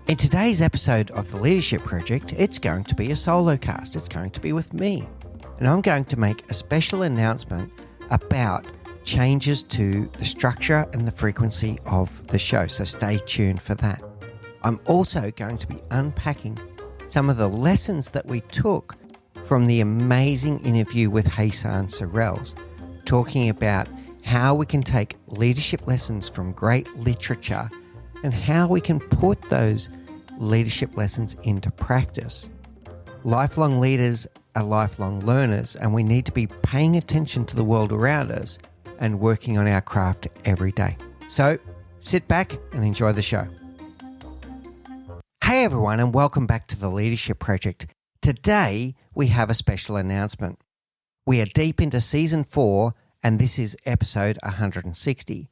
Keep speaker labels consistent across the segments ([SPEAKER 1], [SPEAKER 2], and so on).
[SPEAKER 1] In today's episode of The Leadership Project, it's going to be a solo cast. It's going to be with me. And I'm going to make a special announcement about changes to the structure and the frequency of the show. So stay tuned for that. I'm also going to be unpacking some of the lessons that we took from the amazing interview with Hassan Sorrells, talking about how we can take leadership lessons from great literature and how we can put those leadership lessons into practice. Lifelong leaders are lifelong learners, and we need to be paying attention to the world around us and working on our craft every day. So sit back and enjoy the show. Hey everyone, and welcome back to the Leadership Project. Today we have a special announcement. We are deep into season 4, and this is episode 160.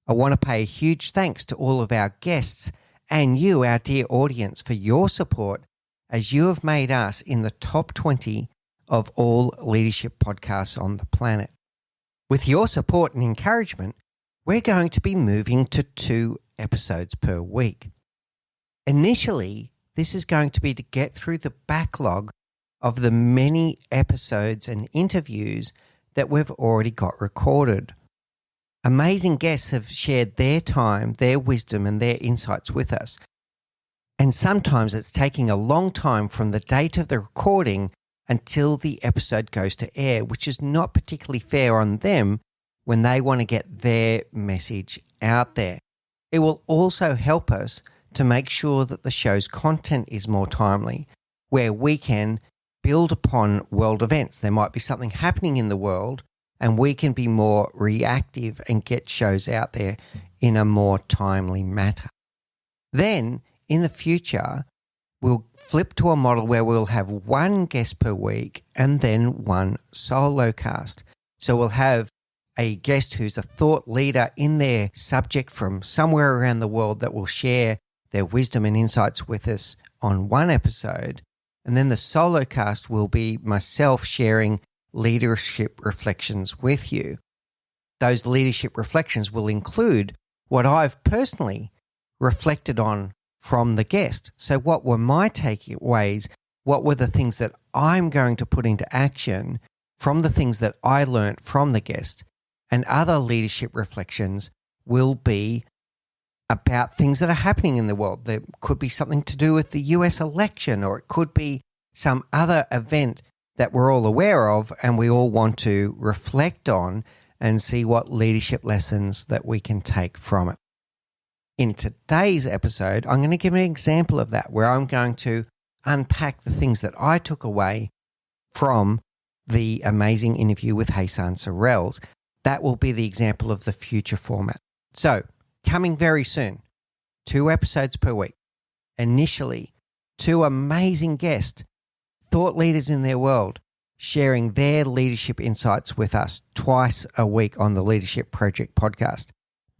[SPEAKER 1] I want to pay a huge thanks to all of our guests and you, our dear audience, for your support as you have made us in the top 20 of all leadership podcasts on the planet. With your support and encouragement, we're going to be moving to 2 episodes per week. Initially, this is going to be to get through the backlog of the many episodes and interviews that we've already got recorded. Amazing guests have shared their time, their wisdom, and their insights with us. And sometimes it's taking a long time from the date of the recording until the episode goes to air, which is not particularly fair on them when they want to get their message out there. It will also help us to make sure that the show's content is more timely, where we can build upon world events. There might be something happening in the world, and we can be more reactive and get shows out there in a more timely manner. Then, in the future, we'll flip to a model where we'll have 1 guest per week and then 1 solo cast. So we'll have a guest who's a thought leader in their subject from somewhere around the world that will share their wisdom and insights with us on 1 episode. And then the solo cast will be myself sharing leadership reflections with you. Those leadership reflections will include what I've personally reflected on from the guest. So what were my takeaways? What were the things that I'm going to put into action from the things that I learned from the guest? And other leadership reflections will be about things that are happening in the world. There could be something to do with the US election, or it could be some other event that we're all aware of and we all want to reflect on and see what leadership lessons that we can take from it. In today's episode, I'm going to give an example of that, where I'm going to unpack the things that I took away from the amazing interview with Hassan Sorrells. That will be the example of the future format. So, coming very soon, 2 episodes per week. Initially, 2 amazing guests, thought leaders in their world, sharing their leadership insights with us twice a week on the Leadership Project podcast.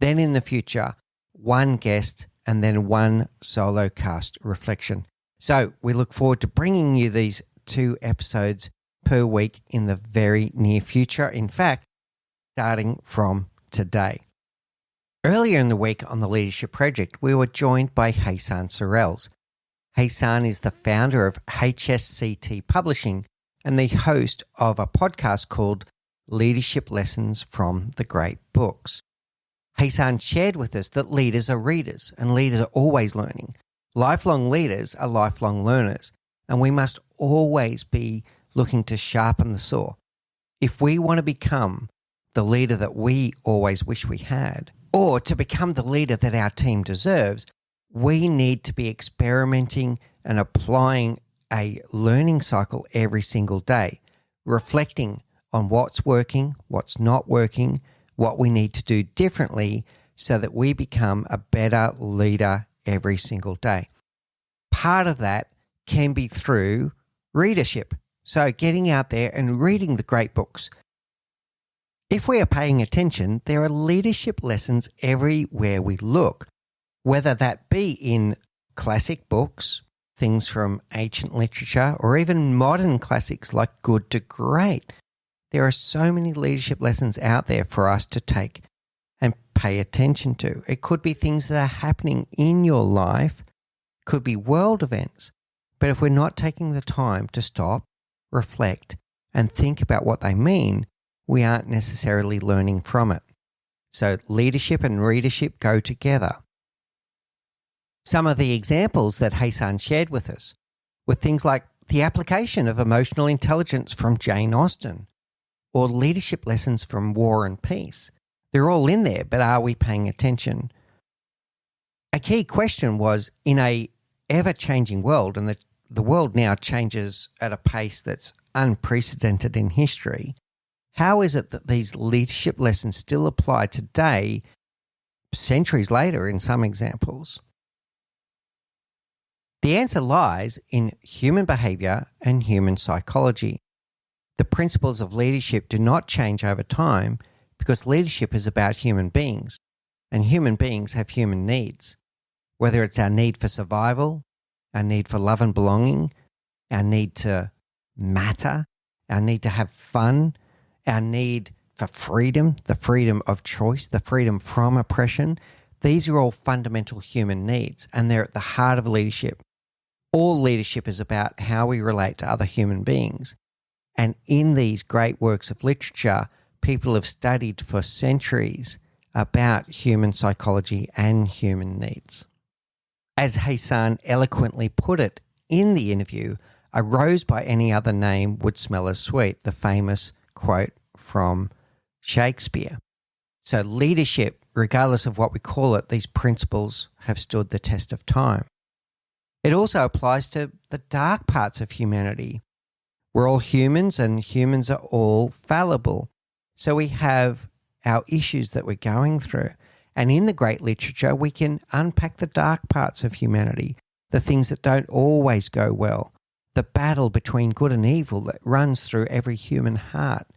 [SPEAKER 1] Then in the future, 1 guest and then 1 solo cast reflection. So we look forward to bringing you these 2 episodes per week in the very near future. In fact, starting from today. Earlier in the week on the Leadership Project, we were joined by Hassan Sorrells. Hassan is the founder of HSCT Publishing and the host of a podcast called Leadership Lessons from the Great Books. Hassan shared with us that leaders are readers and leaders are always learning. Lifelong leaders are lifelong learners, and we must always be looking to sharpen the saw. If we want to become the leader that we always wish we had, or to become the leader that our team deserves, we need to be experimenting and applying a learning cycle every single day, reflecting on what's working, what's not working, what we need to do differently so that we become a better leader every single day. Part of that can be through readership. So getting out there and reading the great books. If we are paying attention, there are leadership lessons everywhere we look, whether that be in classic books, things from ancient literature, or even modern classics like Good to Great. There are so many leadership lessons out there for us to take and pay attention to. It could be things that are happening in your life, could be world events. But if we're not taking the time to stop, reflect, and think about what they mean, we aren't necessarily learning from it. So leadership and readership go together. Some of the examples that Hassan shared with us were things like the application of emotional intelligence from Jane Austen or leadership lessons from War and Peace. They're all in there, but are we paying attention? A key question was, in a ever-changing world, and the world now changes at a pace that's unprecedented in history, how is it that these leadership lessons still apply today, centuries later in some examples? The answer lies in human behavior and human psychology. The principles of leadership do not change over time because leadership is about human beings, and human beings have human needs. Whether it's our need for survival, our need for love and belonging, our need to matter, our need to have fun, our need for freedom, the freedom of choice, the freedom from oppression, these are all fundamental human needs, and they're at the heart of leadership. All leadership is about how we relate to other human beings. And in these great works of literature, people have studied for centuries about human psychology and human needs. As Hassan eloquently put it in the interview, a rose by any other name would smell as sweet, the famous quote from Shakespeare. So leadership, regardless of what we call it, these principles have stood the test of time. It also applies to the dark parts of humanity. We're all humans, and humans are all fallible. So we have our issues that we're going through. And in the great literature, we can unpack the dark parts of humanity, the things that don't always go well, the battle between good and evil that runs through every human heart,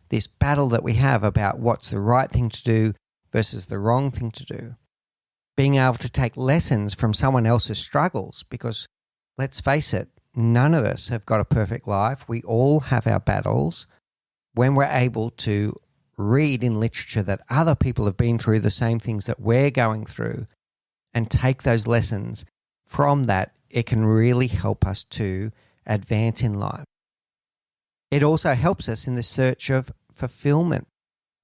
[SPEAKER 1] this battle that we have about what's the right thing to do versus the wrong thing to do. Being able to take lessons from someone else's struggles, because let's face it, none of us have got a perfect life. We all have our battles. When we're able to read in literature that other people have been through the same things that we're going through and take those lessons from that, it can really help us to advance in life. It also helps us in the search of fulfillment.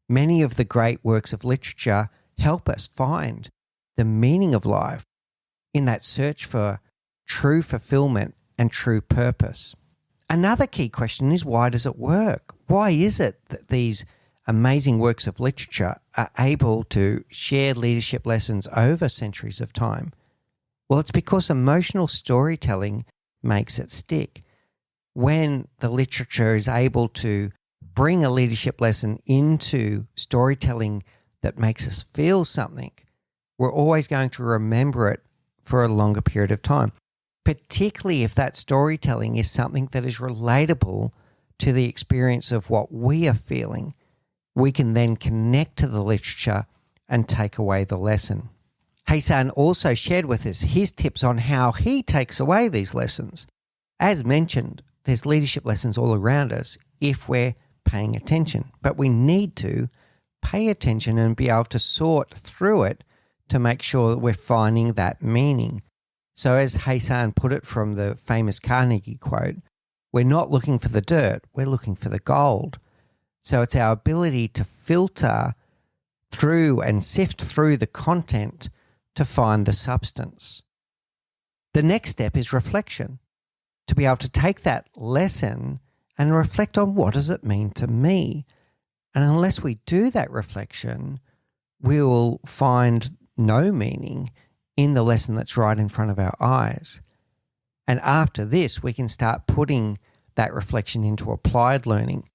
[SPEAKER 1] Many of the great works of literature help us find the meaning of life in that search for true fulfillment and true purpose. Another key question is, why does it work? Why is it that these amazing works of literature are able to share leadership lessons over centuries of time? Well, it's because emotional storytelling makes it stick. When the literature is able to bring a leadership lesson into storytelling that makes us feel something, we're always going to remember it for a longer period of time, particularly if that storytelling is something that is relatable to the experience of what we are feeling. We can then connect to the literature and take away the lesson. Hassan also shared with us his tips on how he takes away these lessons. As mentioned, there's leadership lessons all around us if we're paying attention, but we need to pay attention and be able to sort through it to make sure that we're finding that meaning. So as Hassan put it from the famous Carnegie quote, we're not looking for the dirt, we're looking for the gold. So it's our ability to filter through and sift through the content to find the substance. The next step is reflection, to be able to take that lesson and reflect on, what does it mean to me? And unless we do that reflection, we will find no meaning in the lesson that's right in front of our eyes. And after this, we can start putting that reflection into applied learning.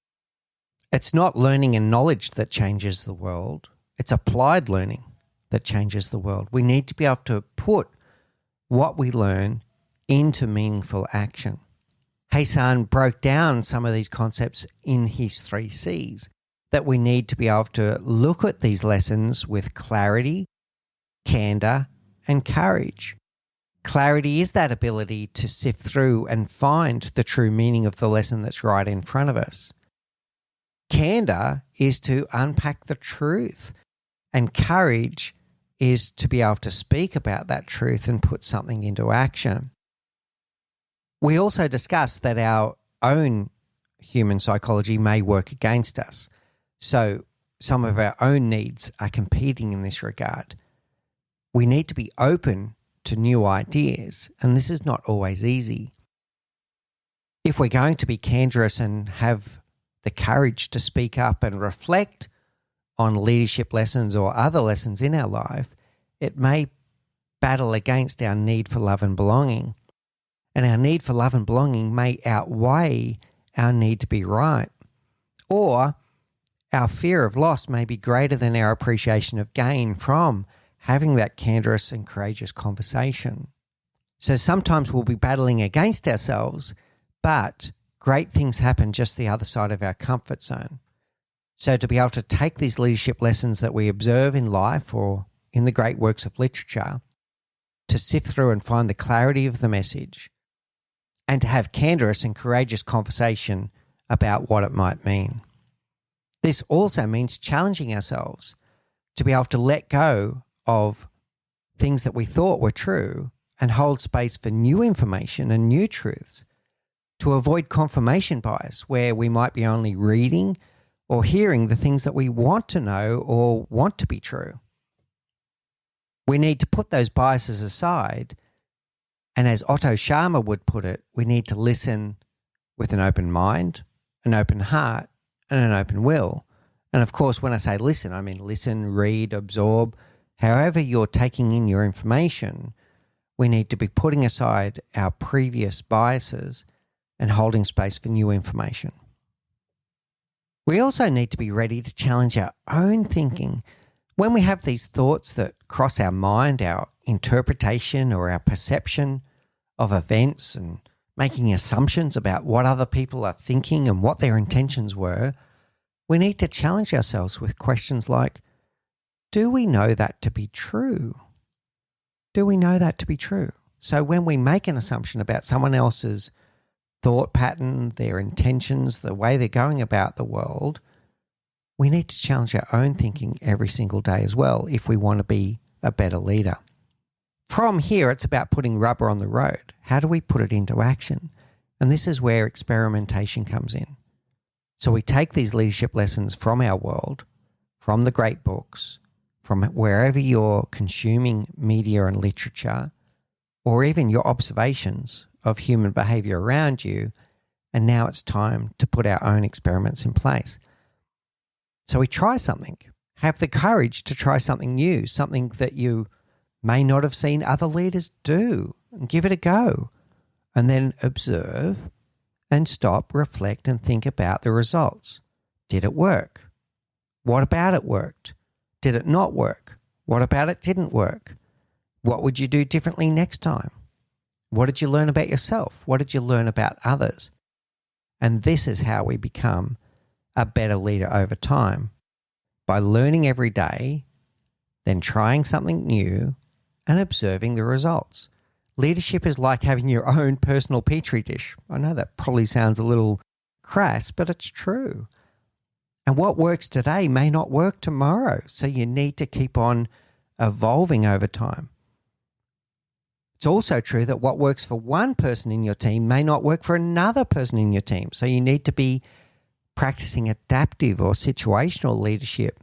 [SPEAKER 1] It's not learning and knowledge that changes the world. It's applied learning that changes the world. We need to be able to put what we learn into meaningful action. Hassan broke down some of these concepts in his 3 C's, that we need to be able to look at these lessons with clarity, candor, and courage. Clarity is that ability to sift through and find the true meaning of the lesson that's right in front of us. Candor is to unpack the truth, and courage is to be able to speak about that truth and put something into action. We also discussed that our own human psychology may work against us. So some of our own needs are competing in this regard. We need to be open to new ideas, and this is not always easy. If we're going to be candorous and have the courage to speak up and reflect on leadership lessons or other lessons in our life, it may battle against our need for love and belonging. And our need for love and belonging may outweigh our need to be right. Or our fear of loss may be greater than our appreciation of gain from having that candorous and courageous conversation. So sometimes we'll be battling against ourselves, but great things happen just the other side of our comfort zone. So to be able to take these leadership lessons that we observe in life or in the great works of literature, to sift through and find the clarity of the message, and to have candorous and courageous conversation about what it might mean. This also means challenging ourselves to be able to let go of things that we thought were true and hold space for new information and new truths, to avoid confirmation bias where we might be only reading or hearing the things that we want to know or want to be true. We need to put those biases aside, and as Otto Scharmer would put it, we need to listen with an open mind, an open heart, and an open will. And of course, when I say listen, I mean listen, read, absorb. However you're taking in your information, we need to be putting aside our previous biases and holding space for new information. We also need to be ready to challenge our own thinking. When we have these thoughts that cross our mind, our interpretation or our perception of events and making assumptions about what other people are thinking and what their intentions were, we need to challenge ourselves with questions like, do we know that to be true? Do we know that to be true? So when we make an assumption about someone else's thought pattern, their intentions, the way they're going about the world, we need to challenge our own thinking every single day as well if we want to be a better leader. From here, it's about putting rubber on the road. How do we put it into action? And this is where experimentation comes in. So we take these leadership lessons from our world, from the great books, from wherever you're consuming media and literature, or even your observations of human behavior around you, and now it's time to put our own experiments in place. So we try something, have the courage to try something new, something that you may not have seen other leaders do, and give it a go. And then observe and stop, reflect, and think about the results. Did it work? What about it worked? Did it not work? What about it didn't work? What would you do differently next time? What did you learn about yourself? What did you learn about others? And this is how we become a better leader over time, by learning every day, then trying something new and observing the results. Leadership is like having your own personal petri dish. I know that probably sounds a little crass, but it's true. And what works today may not work tomorrow, so you need to keep on evolving over time. It's also true that what works for one person in your team may not work for another person in your team, so you need to be practicing adaptive or situational leadership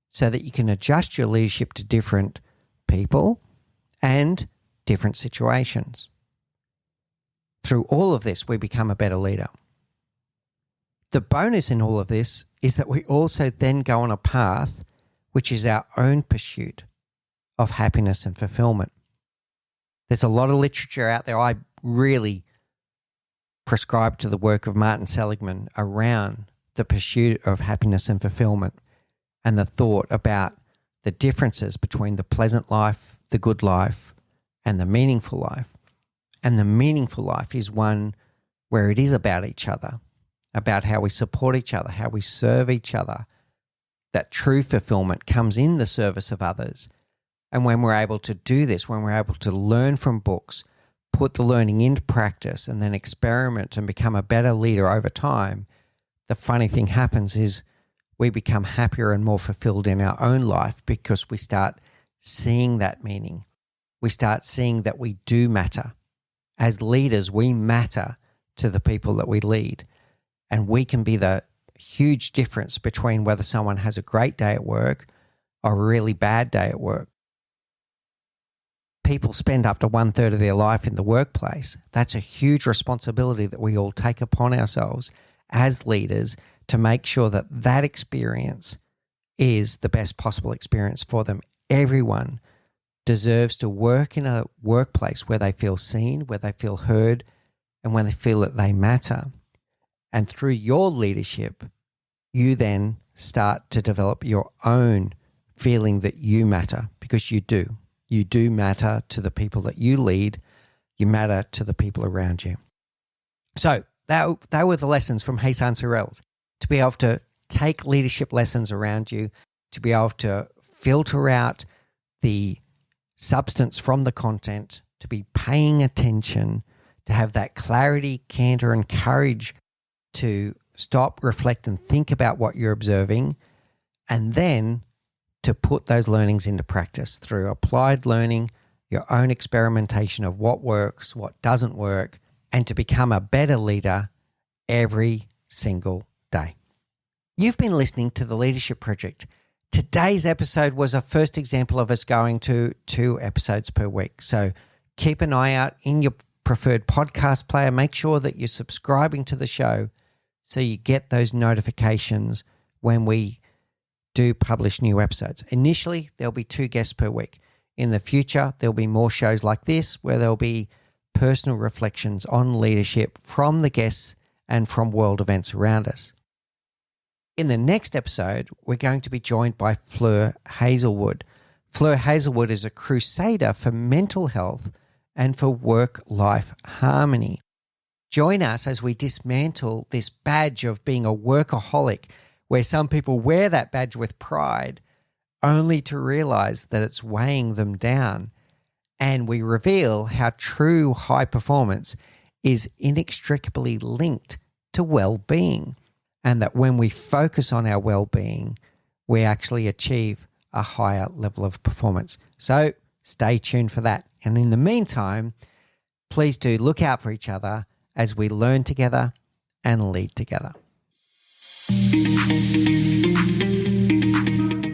[SPEAKER 1] so that you can adjust your leadership to different people and different situations. Through all of this, we become a better leader. The bonus in all of this is that we also then go on a path which is our own pursuit of happiness and fulfillment. There's a lot of literature out there. I really prescribe to the work of Martin Seligman around the pursuit of happiness and fulfillment and the thought about the differences between the pleasant life, the good life, and the meaningful life. And the meaningful life is one where it is about each other, about how we support each other, how we serve each other. That true fulfillment comes in the service of others. And when we're able to do this, when we're able to learn from books, put the learning into practice, and then experiment and become a better leader over time, the funny thing happens is we become happier and more fulfilled in our own life because we start seeing that meaning. We start seeing that we do matter. As leaders, we matter to the people that we lead. And we can be the huge difference between whether someone has a great day at work or a really bad day at work. People spend up to 1/3 of their life in the workplace. That's a huge responsibility that we all take upon ourselves as leaders to make sure that that experience is the best possible experience for them. Everyone deserves to work in a workplace where they feel seen, where they feel heard, and when they feel that they matter. And through your leadership, you then start to develop your own feeling that you matter, because you do. You do matter to the people that you lead. You matter to the people around you. So that were the lessons from Hassan Sorrells. To be able to take leadership lessons around you, to be able to filter out the substance from the content, to be paying attention, to have that clarity, candor, and courage to stop, reflect, and think about what you're observing, and then to put those learnings into practice through applied learning, your own experimentation of what works, what doesn't work, and to become a better leader every single day. You've been listening to The Leadership Project. Today's episode was a first example of us going to 2 episodes per week. So keep an eye out in your preferred podcast player. Make sure that you're subscribing to the show so you get those notifications when we do publish new episodes. Initially, there'll be 2 guests per week. In the future, there'll be more shows like this where there'll be personal reflections on leadership from the guests and from world events around us. In the next episode, we're going to be joined by Fleur Hazelwood. Fleur Hazelwood is a crusader for mental health and for work-life harmony. Join us as we dismantle this badge of being a workaholic, where some people wear that badge with pride only to realize that it's weighing them down. And we reveal how true high performance is inextricably linked to well-being, and that when we focus on our well-being, we actually achieve a higher level of performance. So stay tuned for that. And in the meantime, please do look out for each other as we learn together and lead together.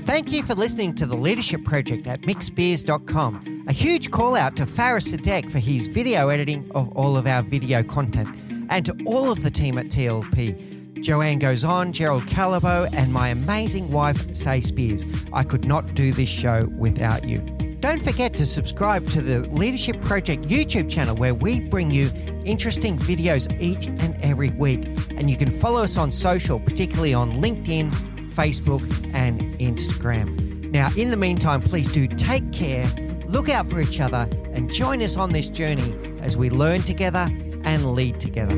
[SPEAKER 1] Thank you for listening to The Leadership Project at mickspiers.com. A huge call out to Faris Sadek for his video editing of all of our video content, and to all of the team at TLP. Joanne Goes On, Gerald Calabo, and my amazing wife, Say Spiers. I could not do this show without you. Don't forget to subscribe to the Leadership Project YouTube channel, where we bring you interesting videos each and every week. And you can follow us on social, particularly on LinkedIn, Facebook, and Instagram. Now, in the meantime, please do take care, look out for each other, and join us on this journey as we learn together and lead together.